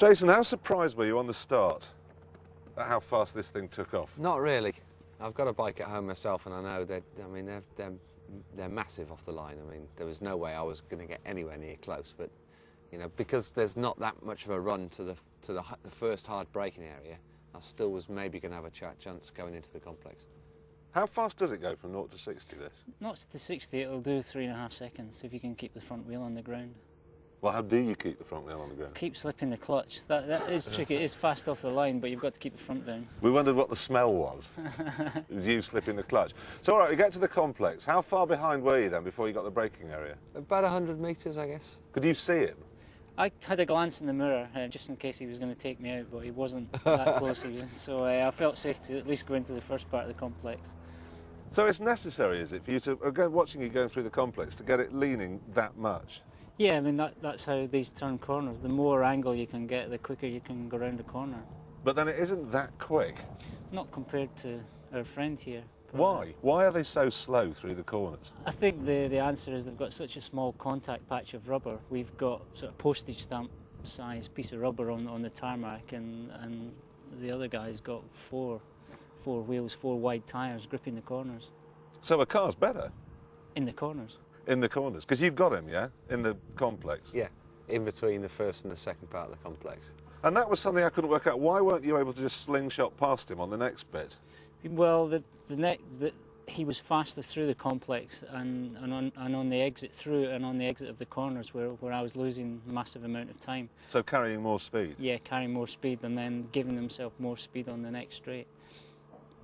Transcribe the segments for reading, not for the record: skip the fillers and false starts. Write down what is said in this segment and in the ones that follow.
Jason, how surprised were you on the start at how fast this thing took off? Not really. I've got a bike at home myself, and I know they're massive off the line. I mean, there was no way I was going to get anywhere near close, but you know, because there's not that much of a run to the first hard braking area, I still was maybe going to have a chance going into the complex. How fast does it go from 0 to 60, this? 0 to 60, it'll do 3.5 seconds if you can keep the front wheel on the ground. Well, how do you keep the front wheel on the ground? Keep slipping the clutch. That is tricky. It is fast off the line, but you've got to keep the front down. We wondered what the smell was. It was you slipping the clutch. So, all right, we get to the complex. How far behind were you then before you got the braking area? About 100 metres, I guess. Could you see him? I had a glance in the mirror just in case he was going to take me out, but he wasn't that close even. So I felt safe to at least go into the first part of the complex. So it's necessary, is it, for you to, again, watching you going through the complex, to get it leaning that much? Yeah, I mean, that's how these turn corners. The more angle you can get, the quicker you can go around a corner. But then it isn't that quick. Not compared to our friend here. Why? Why are they so slow through the corners? I think the answer is they've got such a small contact patch of rubber. We've got sort of postage stamp size piece of rubber on the tarmac, and the other guy's got four wheels, 4 wide tyres gripping the corners. So a car's better? In the corners. In the corners? Because you've got him, yeah? In the complex? Yeah, in between the first and the second part of the complex. And that was something I couldn't work out. Why weren't you able to just slingshot past him on the next bit? Well, he was faster through the complex and on the exit through and on the exit of the corners where I was losing a massive amount of time. So carrying more speed? Yeah, carrying more speed and then giving himself more speed on the next straight.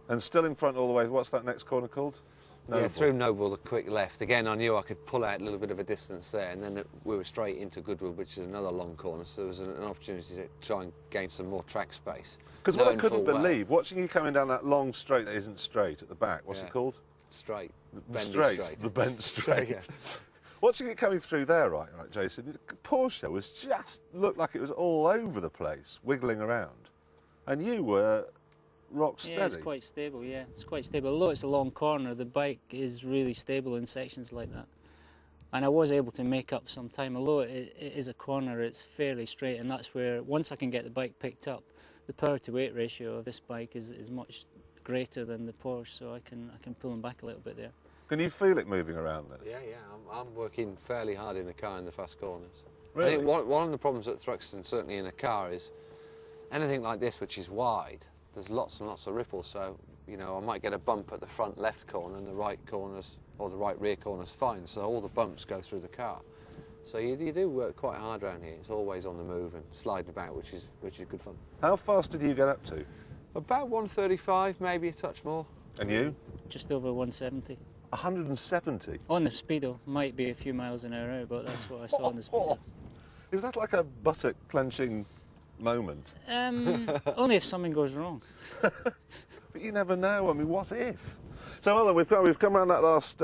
And still in front all the way. What's that next corner called? Noble. Yeah, through Noble, the quick left. Again, I knew I could pull out a little bit of a distance there, and then we were straight into Goodwood, which is another long corner, so there was an opportunity to try and gain some more track space. Because what I couldn't believe, watching you coming down that long straight that isn't straight at the back, what's it called? Straight. The straight. The bent straight. Yeah. Watching it coming through there, right, Jason, Porsche was just, looked like it was all over the place, wiggling around. And you were rock steady. Yeah, it's quite stable, yeah. It's quite stable. Although it's a long corner, the bike is really stable in sections like that. And I was able to make up some time. Although it is a corner, it's fairly straight, and that's where, once I can get the bike picked up, the power-to-weight ratio of this bike is much greater than the Porsche, so I can pull them back a little bit there. Can you feel it moving around then? Yeah, yeah. I'm working fairly hard in the car in the fast corners. Really? I think one of the problems at Clarkson, certainly in a car, is anything like this which is wide, there's lots and lots of ripples, so you know, I might get a bump at the front left corner and the right corners or the right rear corner's fine, so all the bumps go through the car. So you do work quite hard around here. It's always on the move and sliding about, which is good fun. How fast did you get up to? About 135, maybe a touch more. And you? Just over 170. 170? On the speedo, might be a few miles an hour out, but that's what I saw on the speedo. Is that like a buttock clenching moment? Only if something goes wrong. But you never know. I mean, what if? So, hold on, we've come around that last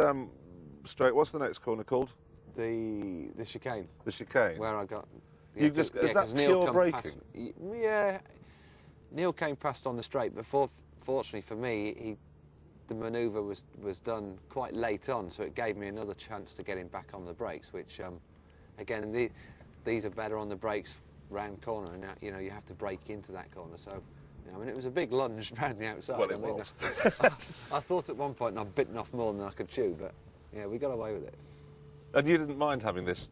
straight. What's the next corner called? The chicane. The chicane. Where I got. Yeah, is that pure braking? Yeah. Neil came past on the straight, but fortunately for me, the manoeuvre was done quite late on, so it gave me another chance to get him back on the brakes, which, again, these are better on the brakes round corner, and you know, you have to brake into that corner, so, you know, I mean, it was a big lunge round the outside. Well, it was. I thought at one point I'd bitten off more than I could chew, but, yeah, we got away with it. And you didn't mind having this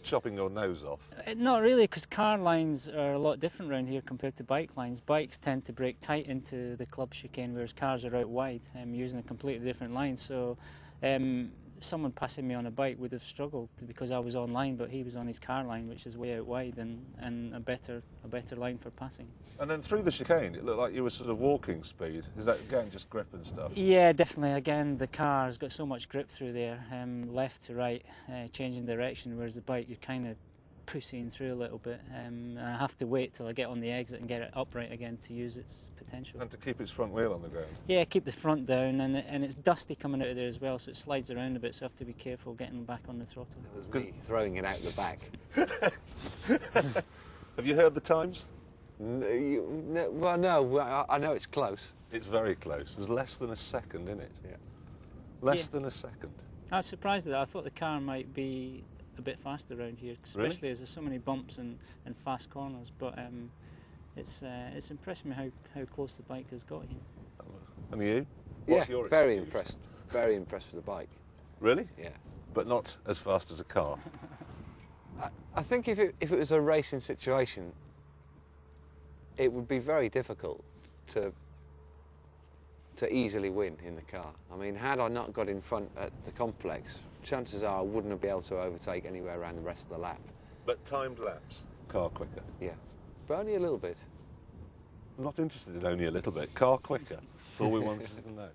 chopping your nose off? Not really, because car lines are a lot different around here compared to bike lines. Bikes tend to brake tight into the club chicane, whereas cars are out wide, using a completely different line. So someone passing me on a bike would have struggled because I was on line, but he was on his car line, which is way out wide and a better line for passing. And then through the chicane, it looked like you were sort of walking speed. Is that, again, just grip and stuff? Yeah, definitely. Again, the car's got so much grip through there, left to right, changing direction, whereas the bike, you're kind of pussying through a little bit. And I have to wait till I get on the exit and get it upright again to use its potential. And to keep its front wheel on the ground? Yeah, keep the front down, and it's dusty coming out of there as well, so it slides around a bit, so I have to be careful getting back on the throttle. It was me throwing it out the back. Have you heard the times? Well, no, I know it's close. It's very close. There's less than a second in it. Yeah. Less than a second. I was surprised at that. I thought the car might be a bit faster around here, especially as there's so many bumps and fast corners. But it's impressed me how close the bike has got here. And you? Yeah, What's your very excuse? impressed. Very impressed with the bike. Really? Yeah. But not as fast as a car. I think if it was a racing situation, it would be very difficult to easily win in the car. I mean, had I not got in front at the complex, chances are I wouldn't have been able to overtake anywhere around the rest of the lap. But timed laps, car quicker. Yeah, but only a little bit. I'm not interested in only a little bit. Car quicker. That's all we wanted to know.